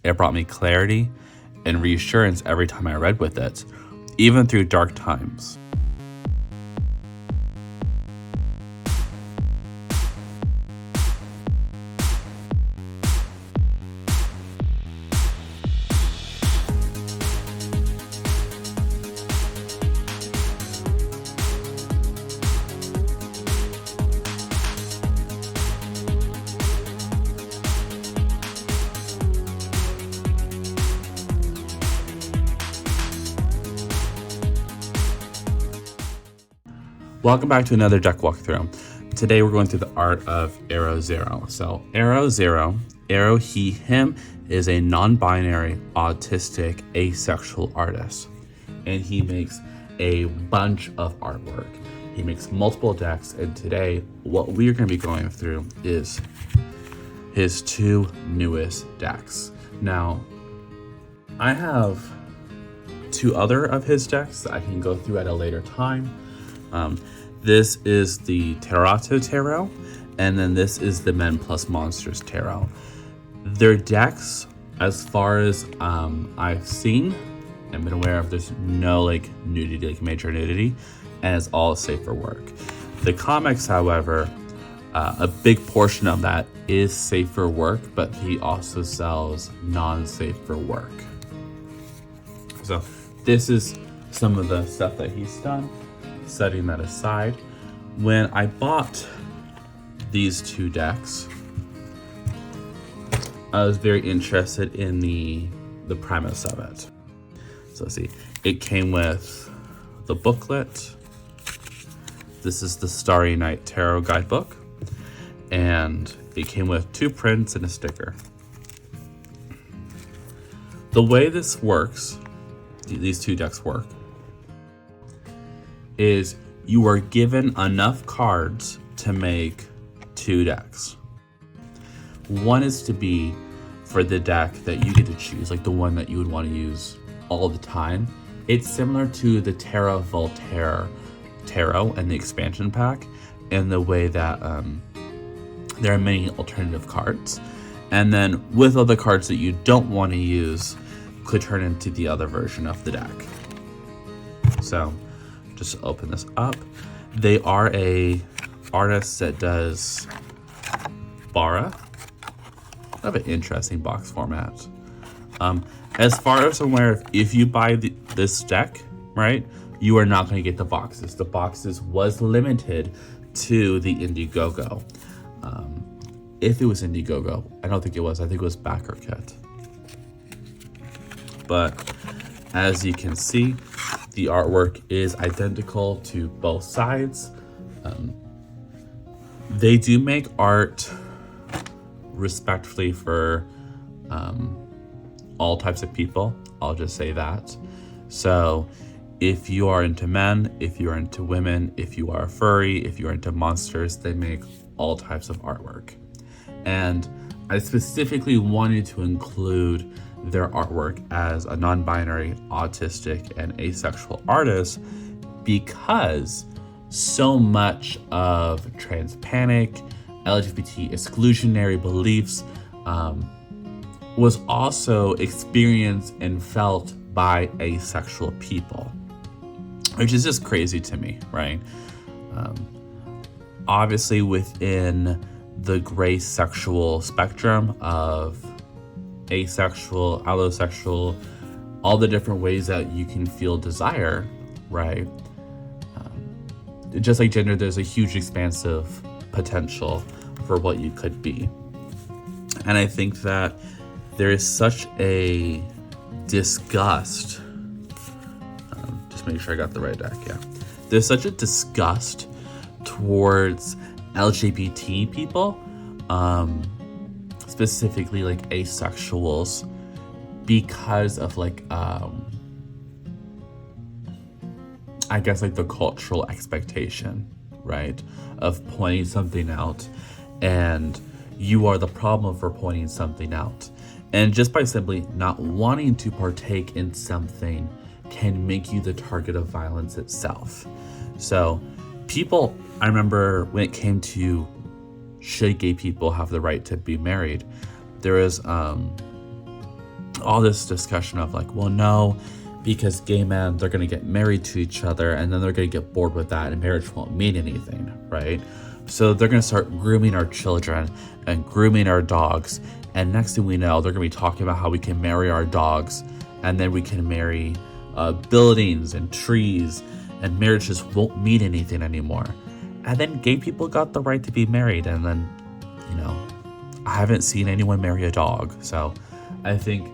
It brought me clarity and reassurance every time I read with it, even through dark times. Welcome back to another deck walkthrough. Today we're going through the art of Aero Zero. So Aero Zero, Aero he, him, is a non-binary, autistic, asexual artist. And he makes a bunch of artwork. He makes multiple decks, and today what we're going to be going through is his two newest decks. Now, I have two other of his decks that I can go through at a later time. This is the Tarot Tarot, and then this is the Men Plus Monsters Tarot. Their decks, as far as I've seen and been aware of, there's no nudity, major nudity, and it's all safe for work. The comics, however, a big portion of that is safe for work, but he also sells non-safe for work. So this is some of the stuff that he's done. Setting that aside, when I bought these two decks, I was very interested in the premise of it. So let's see, it came with the booklet. This is the Starry Night Tarot Guidebook, and it came with two prints and a sticker. The way this works, these two decks work, is you are given enough cards to make two decks. One is to be for the deck that you get to choose, the one that you would want to use all the time. It's similar to the Terra Voltaire Tarot and the expansion pack in the way that there are many alternative cards. And then with other cards that you don't want to use could turn into the other version of the deck. So just open this up. They are a artist that does Bara. I have an interesting box format. As far as I'm aware, if you buy this deck, right, you are not going to get the boxes. The boxes was limited to the Indiegogo. If it was Indiegogo, I don't think it was. I think it was backer kit. But as you can see, the artwork is identical to both sides. They do make art respectfully for all types of people. I'll just say that. So if you are into men, if you are into women, if you are a furry, if you are into monsters, they make all types of artwork. And I specifically wanted to include their artwork as a non-binary, autistic, and asexual artist because so much of trans panic, LGBT exclusionary beliefs was also experienced and felt by asexual people, which is just crazy to me, right? Obviously within the gray sexual spectrum of asexual, allosexual, all the different ways that you can feel desire, right? Just like gender, there's a huge expansive potential for what you could be. And I think that there is such a disgust, just make sure I got the right deck, yeah. There's such a disgust towards LGBT people, specifically asexuals, because of I guess the cultural expectation, right, of pointing something out, and you are the problem for pointing something out. And just by simply not wanting to partake in something can make you the target of violence itself. So people, I remember when it came to should gay people have the right to be married, there is all this discussion of like, well, no, because gay men, they're going to get married to each other and then they're going to get bored with that and marriage won't mean anything, right? So they're going to start grooming our children and grooming our dogs. And next thing we know, they're going to be talking about how we can marry our dogs and then we can marry buildings and trees, and marriage just won't mean anything anymore. And then gay people got the right to be married. And then, I haven't seen anyone marry a dog. So I think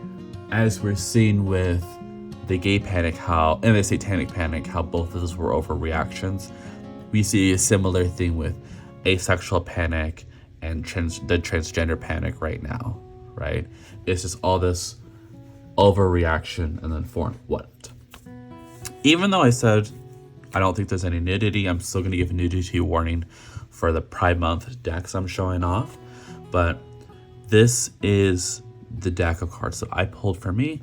as we're seeing with the gay panic and the satanic panic, how both of those were overreactions, we see a similar thing with asexual panic and the transgender panic right now, right? It's just all this overreaction and then what? Even though I said I don't think there's any nudity, I'm still going to give a nudity warning for the Pride Month decks I'm showing off. But this is the deck of cards that I pulled for me.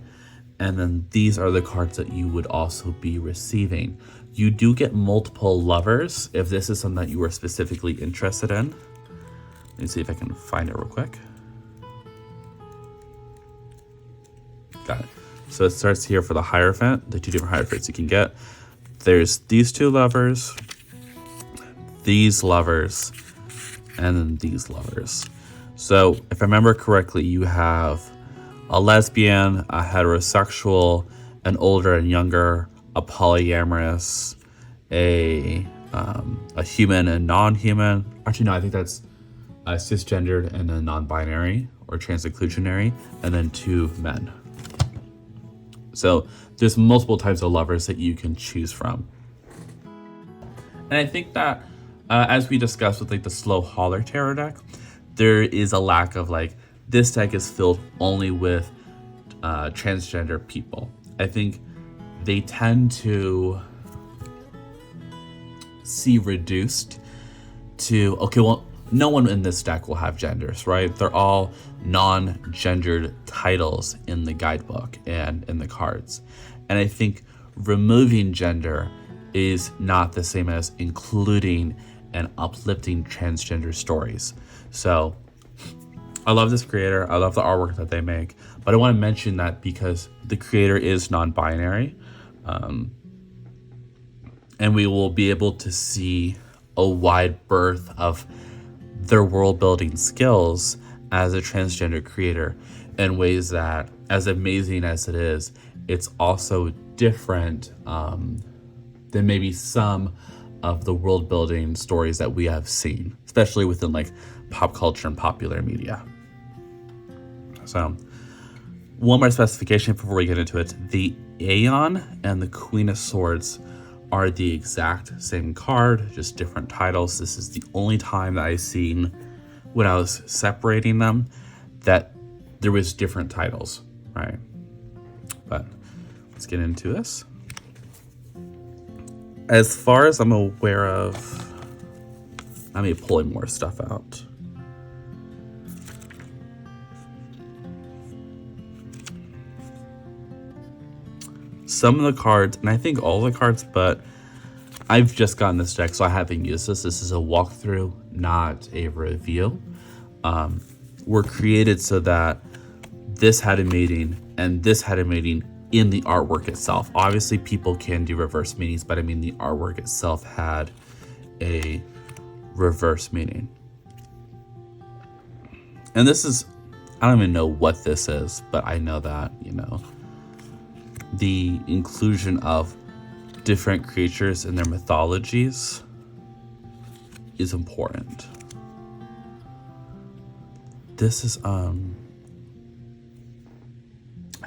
And then these are the cards that you would also be receiving. You do get multiple lovers if this is something that you are specifically interested in. Let me see if I can find it real quick. Got it. So it starts here for the Hierophant, the 2 different Hierophants you can get. There's these 2 lovers, these lovers, and then these lovers. So if I remember correctly, you have a lesbian, a heterosexual, an older and younger, a polyamorous, a human and non-human. Actually, no, I think that's a cisgendered and a non-binary or trans-inclusionary, and then 2 men. So there's multiple types of lovers that you can choose from. And I think that as we discussed with like the Slow Holler Tarot deck, there is a lack of like, this deck is filled only with transgender people. I think they tend to see reduced to, okay, well, no one in this deck will have genders, right? They're all non-gendered titles in the guidebook and in the cards. And I think removing gender is not the same as including and uplifting transgender stories. So I love this creator. I love the artwork that they make. But I want to mention that because the creator is non-binary, and we will be able to see a wide berth of their world building skills as a transgender creator in ways that, as amazing as it is, it's also different than maybe some of the world building stories that we have seen, especially within like pop culture and popular media. So one more specification before we get into it. The Aeon and the Queen of Swords are the exact same card, just different titles. This is the only time that I've seen when I was separating them that there was different titles, right? But let's get into this. As far as I'm aware of, I may be pulling more stuff out. Some of the cards, and I think all the cards, but I've just gotten this deck, so I haven't used this. This is a walkthrough, not a review. Were created so that this had a meaning and this had a meaning in the artwork itself. Obviously, people can do reverse meanings, but I mean, the artwork itself had a reverse meaning. And this is, I don't even know what this is, but I know that, the inclusion of different creatures in their mythologies is important. This is, I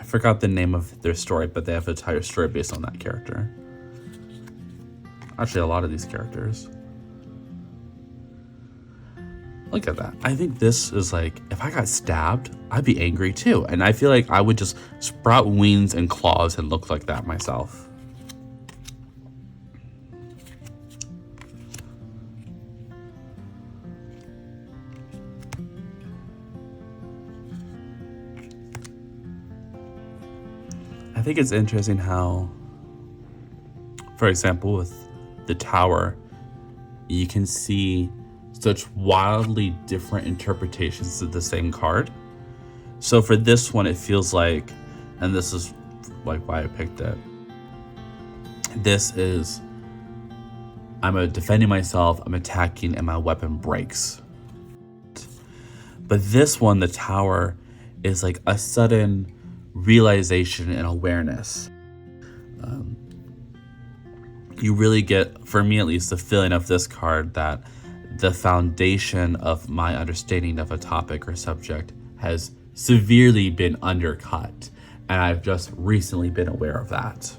forgot the name of their story, but they have an entire story based on that character. Actually, a lot of these characters. Look at that. I think this is like, if I got stabbed, I'd be angry too. And I feel like I would just sprout wings and claws and look like that myself. I think it's interesting how, for example, with the tower, you can see such wildly different interpretations of the same card. So for this one, it feels like and this is like why I picked it. This is, I'm defending myself, I'm attacking, and my weapon breaks. But this one, the tower, is like a sudden realization and awareness. You really get, for me at least, the feeling of this card that the foundation of my understanding of a topic or subject has severely been undercut, and I've just recently been aware of that.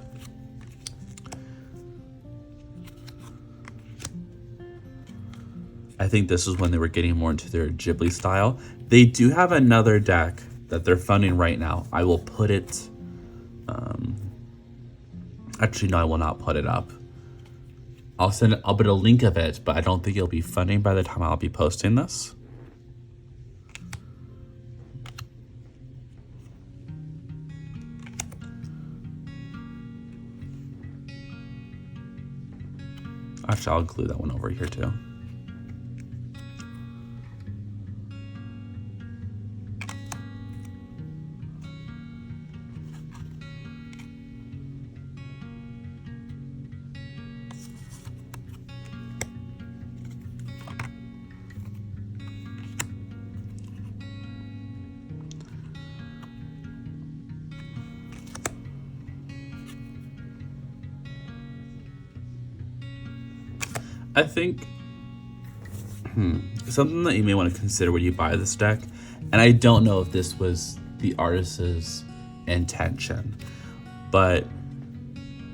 I think this is when they were getting more into their Ghibli style. They do have another deck that they're funding right now. I will put it, actually no, I will not put it up. I'll put a link of it, but I don't think it'll be funding by the time I'll be posting this. Actually, I'll glue that one over here too. I think something that you may want to consider when you buy this deck, and I don't know if this was the artist's intention, but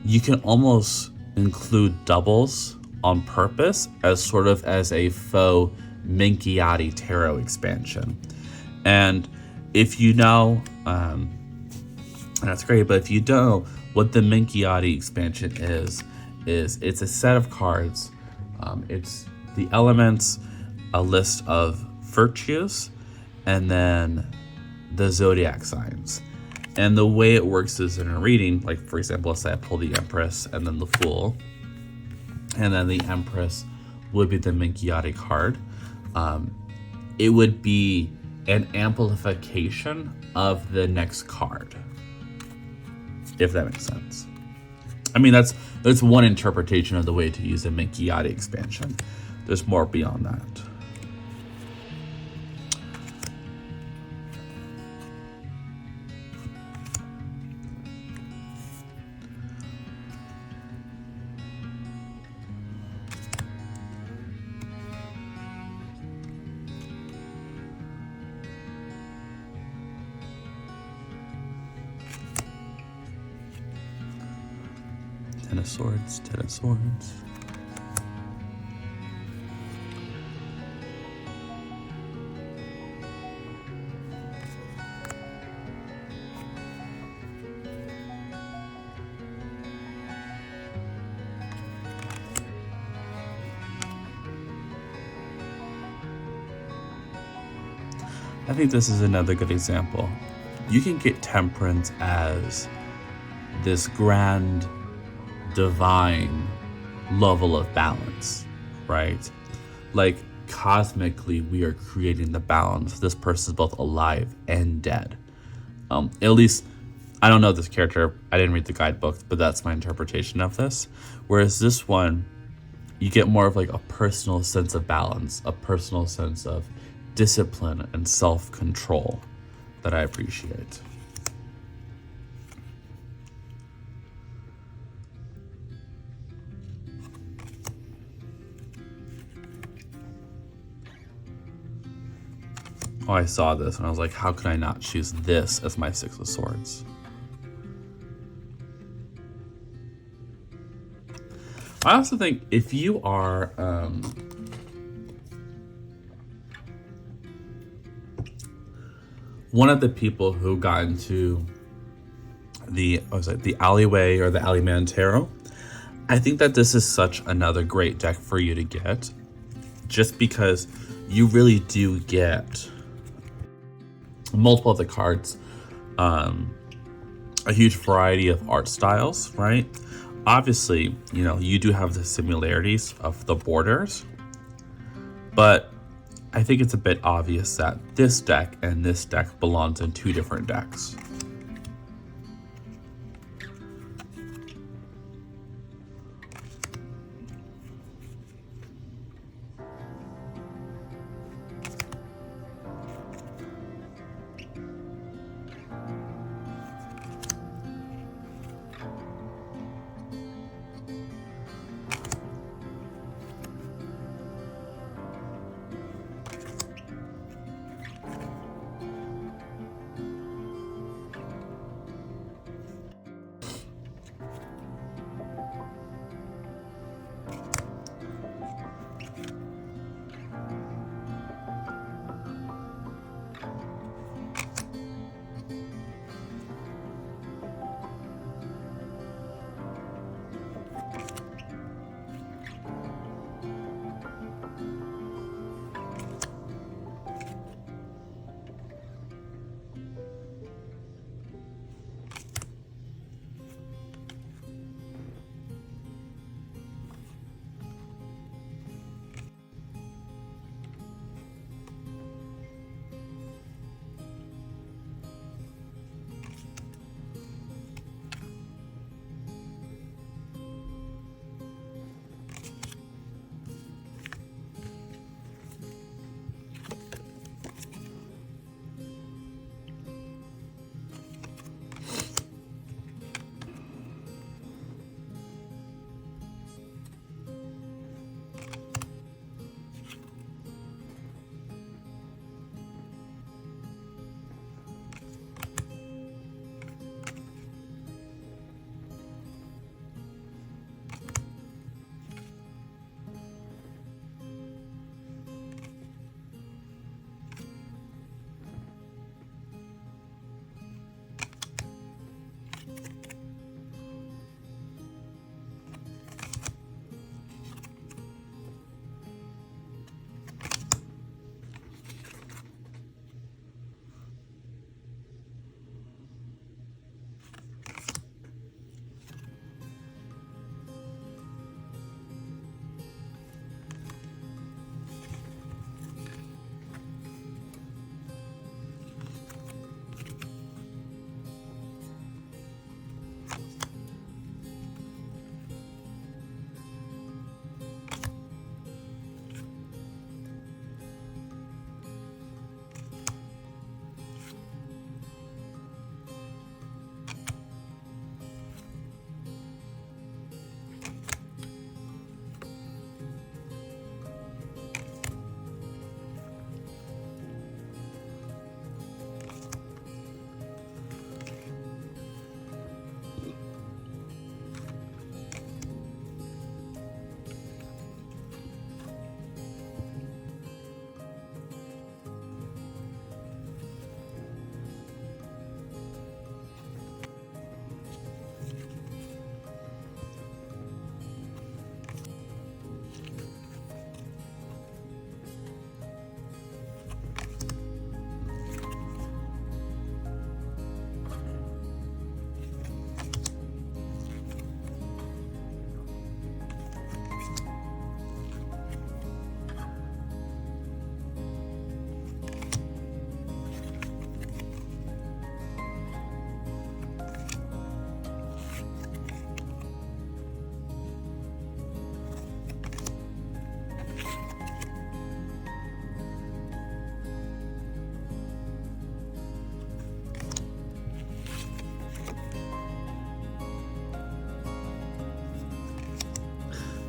you can almost include doubles on purpose as sort of as a faux Minchiati tarot expansion. And if you know, that's great, but if you don't know what the Minchiati expansion is it's a set of cards. It's the elements, a list of virtues, and then the zodiac signs. And the way it works is in a reading, like for example, let's say I pull the Empress and then the Fool, and then the Empress would be the Minchiati card. It would be an amplification of the next card, if that makes sense. I mean, that's one interpretation of the way to use a Minchiati expansion. There's more beyond that. Ten of Swords, Ten of Swords. I think this is another good example. You can get Temperance as this grand, divine level of balance, right? Like cosmically, we are creating the balance. This person is both alive and dead. At least, I don't know this character. I didn't read the guidebook, but that's my interpretation of this. Whereas this one, you get more of like a personal sense of balance, a personal sense of discipline and self-control that I appreciate. Oh, I saw this and I was like, how could I not choose this as my Six of Swords? I also think if you are one of the people who got into the alleyway or the alleyman tarot, I think that this is such another great deck for you to get, just because you really do get multiple of the cards, a huge variety of art styles, right? Obviously, you know, you do have the similarities of the borders, but I think it's a bit obvious that this deck and this deck belongs in two different decks.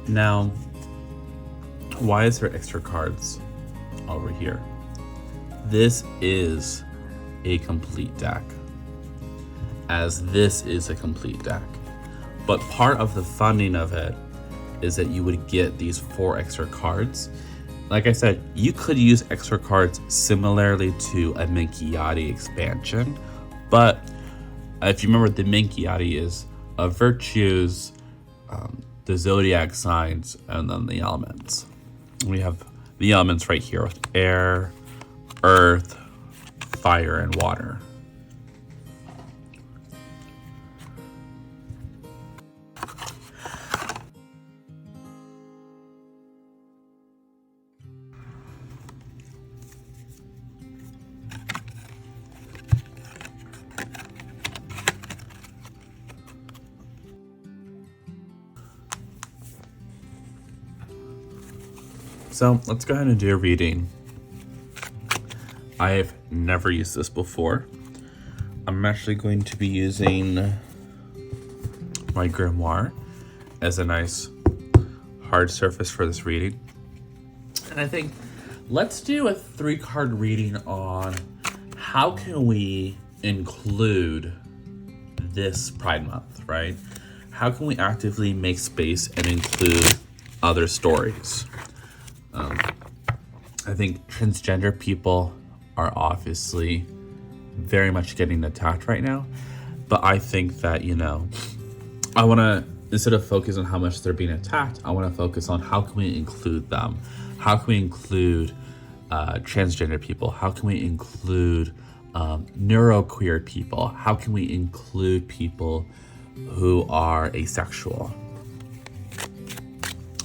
Now, why is there extra cards over here? This is a complete deck, as this is a complete deck. But part of the funding of it is that you would get these 4 extra cards. Like I said, you could use extra cards similarly to a Minchiati expansion, but if you remember, the Minchiati is virtues, the zodiac signs, and then the elements. We have the elements right here with air, earth, fire, and water. So let's go ahead and do a reading. I've never used this before. I'm actually going to be using my grimoire as a nice hard surface for this reading. And I think let's do a 3-card reading on how can we include this Pride Month, right? How can we actively make space and include other stories? I think transgender people are obviously very much getting attacked right now, but I think that, I want to, instead of focus on how much they're being attacked, I want to focus on how can we include them? How can we include transgender people? How can we include neuroqueer people? How can we include people who are asexual?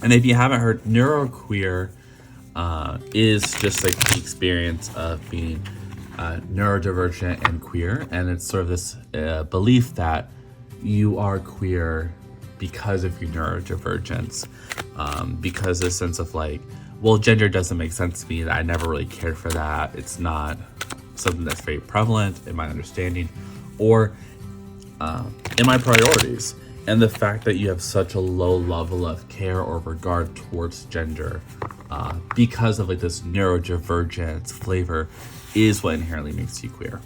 And if you haven't heard, neuroqueer is just like the experience of being neurodivergent and queer. And it's sort of this belief that you are queer because of your neurodivergence, because this sense of like, well, gender doesn't make sense to me, that I never really cared for that. It's not something that's very prevalent in my understanding or in my priorities. And the fact that you have such a low level of care or regard towards gender because of like this neurodivergence flavor is what inherently makes you queer.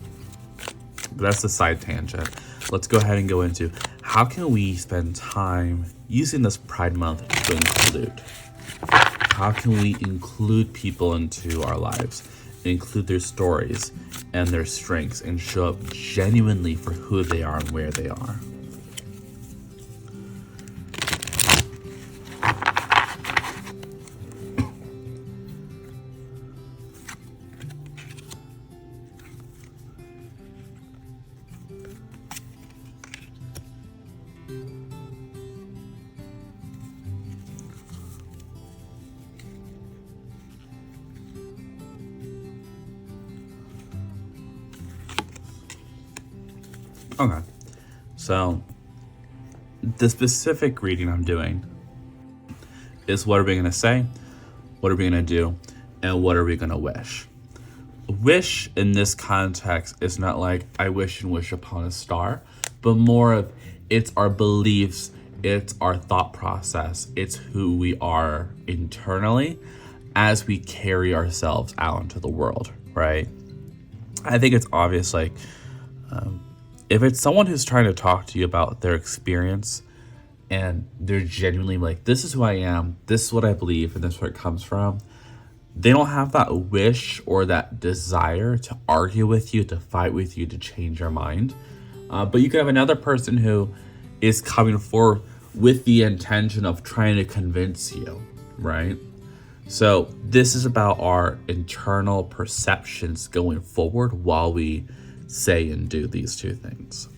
But that's the side tangent. Let's go ahead and go into how can we spend time using this Pride Month to include? How can we include people into our lives, include their stories and their strengths, and show up genuinely for who they are and where they are? Okay, so the specific reading I'm doing is what are we going to say, what are we going to do, and what are we going to wish. Wish in this context is not like I wish and wish upon a star, but more of it's our beliefs, it's our thought process, it's who we are internally as we carry ourselves out into the world, right? I think it's obvious, like, if it's someone who's trying to talk to you about their experience and they're genuinely like, this is who I am, this is what I believe, and this is where it comes from, they don't have that wish or that desire to argue with you, to fight with you, to change your mind. But you could have another person who is coming forward with the intention of trying to convince you, right? So this is about our internal perceptions going forward while we say and do these two things.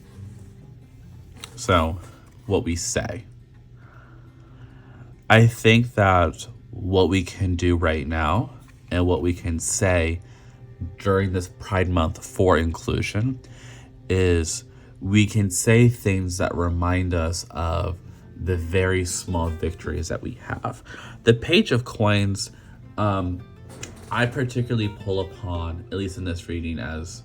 So what we say. I think that what we can do right now and what we can say during this Pride Month for inclusion is we can say things that remind us of the very small victories that we have. The Page of Coins, I particularly pull upon, at least in this reading, as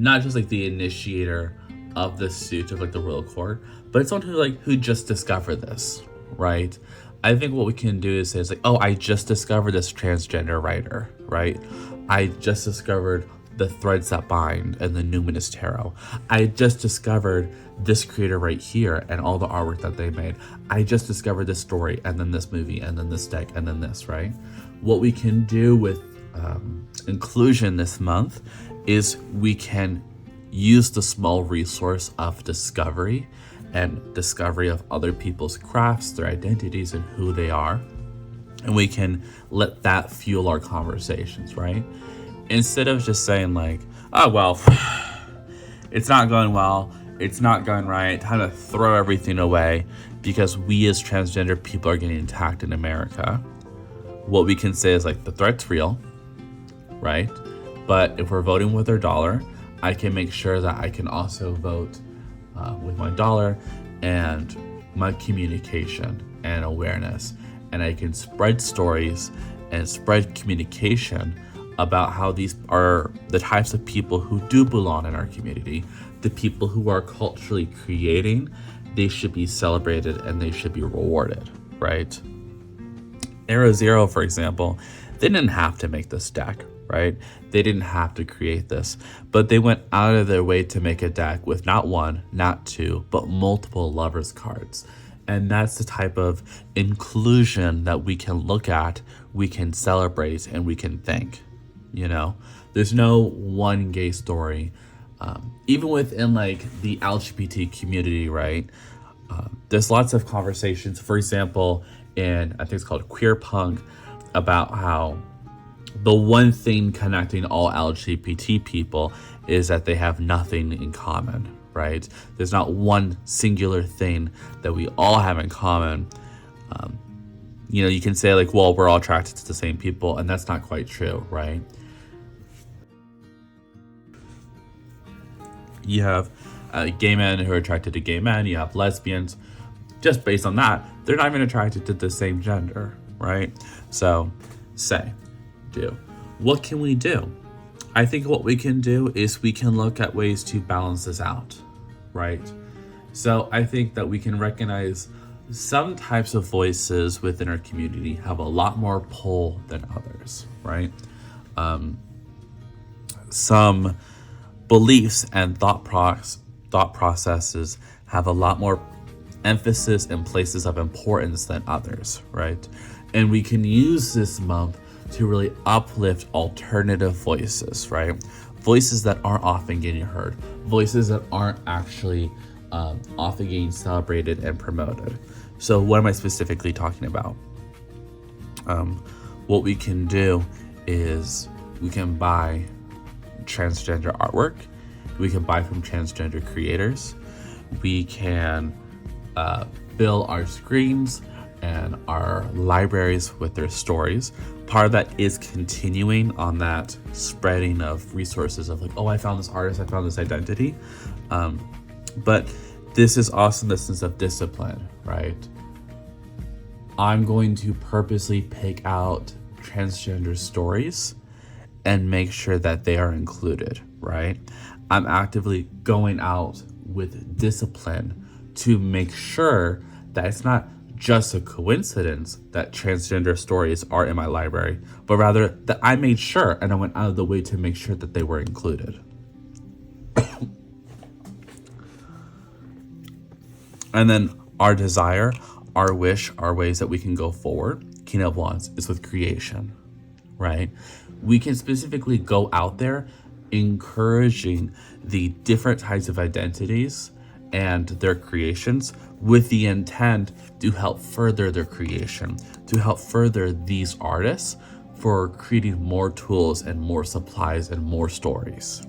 not just like the initiator of the suit of like the royal court, but it's someone who just discovered this, right? I think what we can do is say, it's like, oh, I just discovered this transgender writer, right? I just discovered the threads that bind and the numinous tarot. I just discovered this creator right here and all the artwork that they made. I just discovered this story and then this movie and then this deck and then this, right? What we can do with inclusion this month is we can use the small resource of discovery and discovery of other people's crafts, their identities, and who they are. And we can let that fuel our conversations, right? Instead of just saying like, oh, well, it's not going well, it's not going right, time to throw everything away because we as transgender people are getting attacked in America. What we can say is like, the threat's real, right? But if we're voting with our dollar, I can make sure that I can also vote with my dollar and my communication and awareness. And I can spread stories and spread communication about how these are the types of people who do belong in our community, the people who are culturally creating. They should be celebrated and they should be rewarded, right? Aero Zero, for example, they didn't have to make this deck, right? They didn't have to create this, but they went out of their way to make a deck with not one, not two, but multiple lovers cards. And that's the type of inclusion that we can look at, we can celebrate, and we can thank. You know, there's no one gay story. Even within like the LGBT community, right? There's lots of conversations, for example, in I think it's called Queer Punk, about how the one thing connecting all LGBT people is that they have nothing in common, right? There's not one singular thing that we all have in common. You know, you can say like, well, we're all attracted to the same people, and that's not quite true, right? You have gay men who are attracted to gay men. You have lesbians. Just based on that, they're not even attracted to the same gender, right? So, what can we do? I think what we can do is we can look at ways to balance this out, right? So I think that we can recognize some types of voices within our community have a lot more pull than others, right? Some beliefs and thought processes have a lot more emphasis and places of importance than others, right? And we can use this month to really uplift alternative voices, right? Voices that aren't often getting heard, voices that aren't actually often getting celebrated and promoted. So what am I specifically talking about? What we can do is we can buy transgender artwork, we can buy from transgender creators, we can fill our screens and our libraries with their stories. Part of that is continuing on that spreading of resources of like, oh, I found this artist, I found this identity. But this is also the sense of discipline, right? I'm going to purposely pick out transgender stories and make sure that they are included, right? I'm actively going out with discipline to make sure that it's not just a coincidence that transgender stories are in my library, but rather that I made sure and I went out of the way to make sure that they were included. And then our desire, our wish, our ways that we can go forward, King of Wands, is with creation, right? We can specifically go out there encouraging the different types of identities and their creations with the intent to help further their creation, to help further these artists for creating more tools and more supplies and more stories.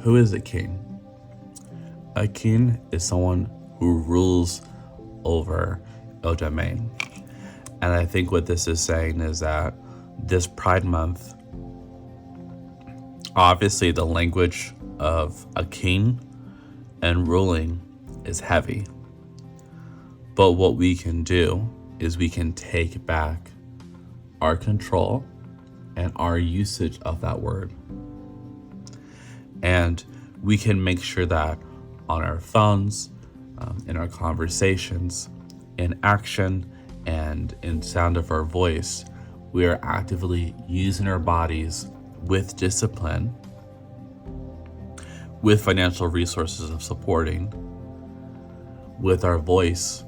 Who is a king? A king is someone who rules over a domain. And I think what this is saying is that this Pride Month, obviously the language of a king and ruling is heavy. But what we can do is we can take back our control and our usage of that word. And we can make sure that on our phones, in our conversations, in action, and in sound of our voice, we are actively using our bodies with discipline, with financial resources of supporting, with our voice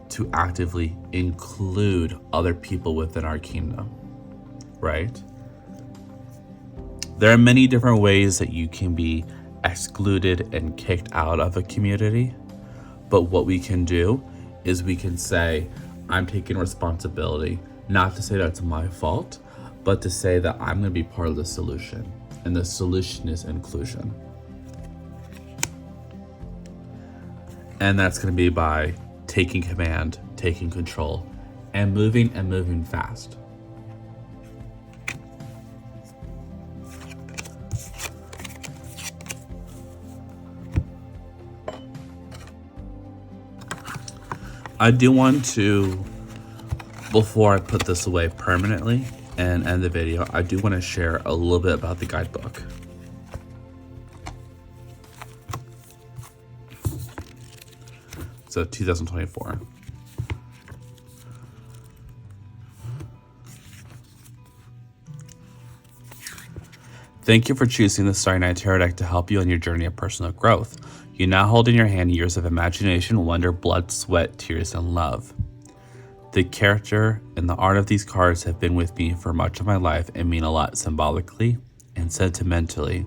to actively include other people within our kingdom, right? There are many different ways that you can be excluded and kicked out of a community, but what we can do is we can say, I'm taking responsibility, not to say that's my fault, but to say that I'm going to be part of the solution, and the solution is inclusion. And that's going to be by taking command, taking control, and moving fast. I do want to, before I put this away permanently and end the video, I do want to share a little bit about the guidebook. So 2024. Thank you for choosing the Starry Night Tarot deck to help you on your journey of personal growth. You now hold in your hand years of imagination, wonder, blood, sweat, tears, and love. The character and the art of these cards have been with me for much of my life and mean a lot symbolically and sentimentally.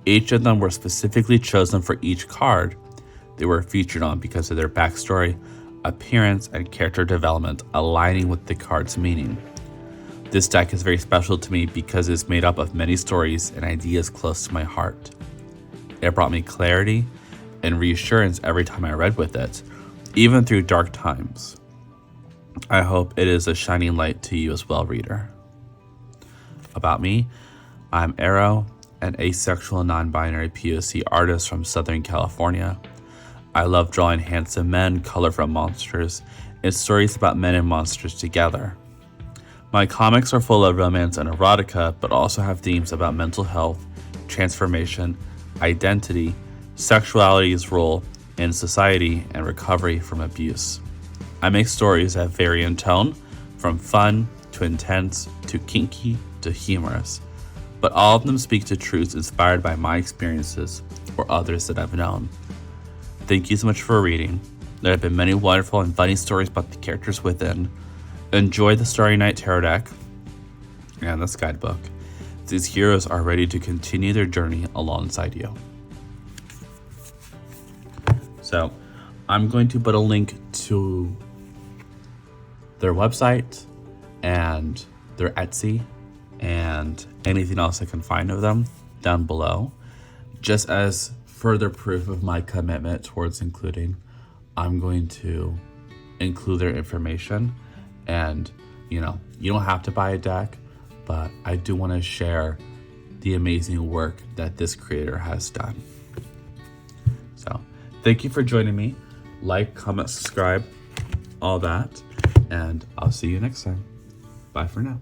Each of them were specifically chosen for each card they were featured on because of their backstory, appearance, and character development aligning with the card's meaning. This deck is very special to me because it's made up of many stories and ideas close to my heart. It brought me clarity and reassurance every time I read with it, even through dark times. I hope it is a shining light to you as well, reader. About me, I'm Aero, an asexual non-binary POC artist from Southern California. I love drawing handsome men, colorful monsters, and stories about men and monsters together. My comics are full of romance and erotica, but also have themes about mental health, transformation, identity, sexuality's role in society, and recovery from abuse. I make stories that vary in tone, from fun to intense to kinky to humorous, but all of them speak to truths inspired by my experiences or others that I've known. Thank you so much for reading. There have been many wonderful and funny stories about the characters within. Enjoy the Starry Night Tarot deck and this guidebook. These heroes are ready to continue their journey alongside you. So I'm going to put a link to their website and their Etsy and anything else I can find of them down below. Just as further proof of my commitment towards including, I'm going to include their information. And, you don't have to buy a deck, but I do want to share the amazing work that this creator has done. So thank you for joining me. Like, comment, subscribe, all that. And I'll see you next time. Bye for now.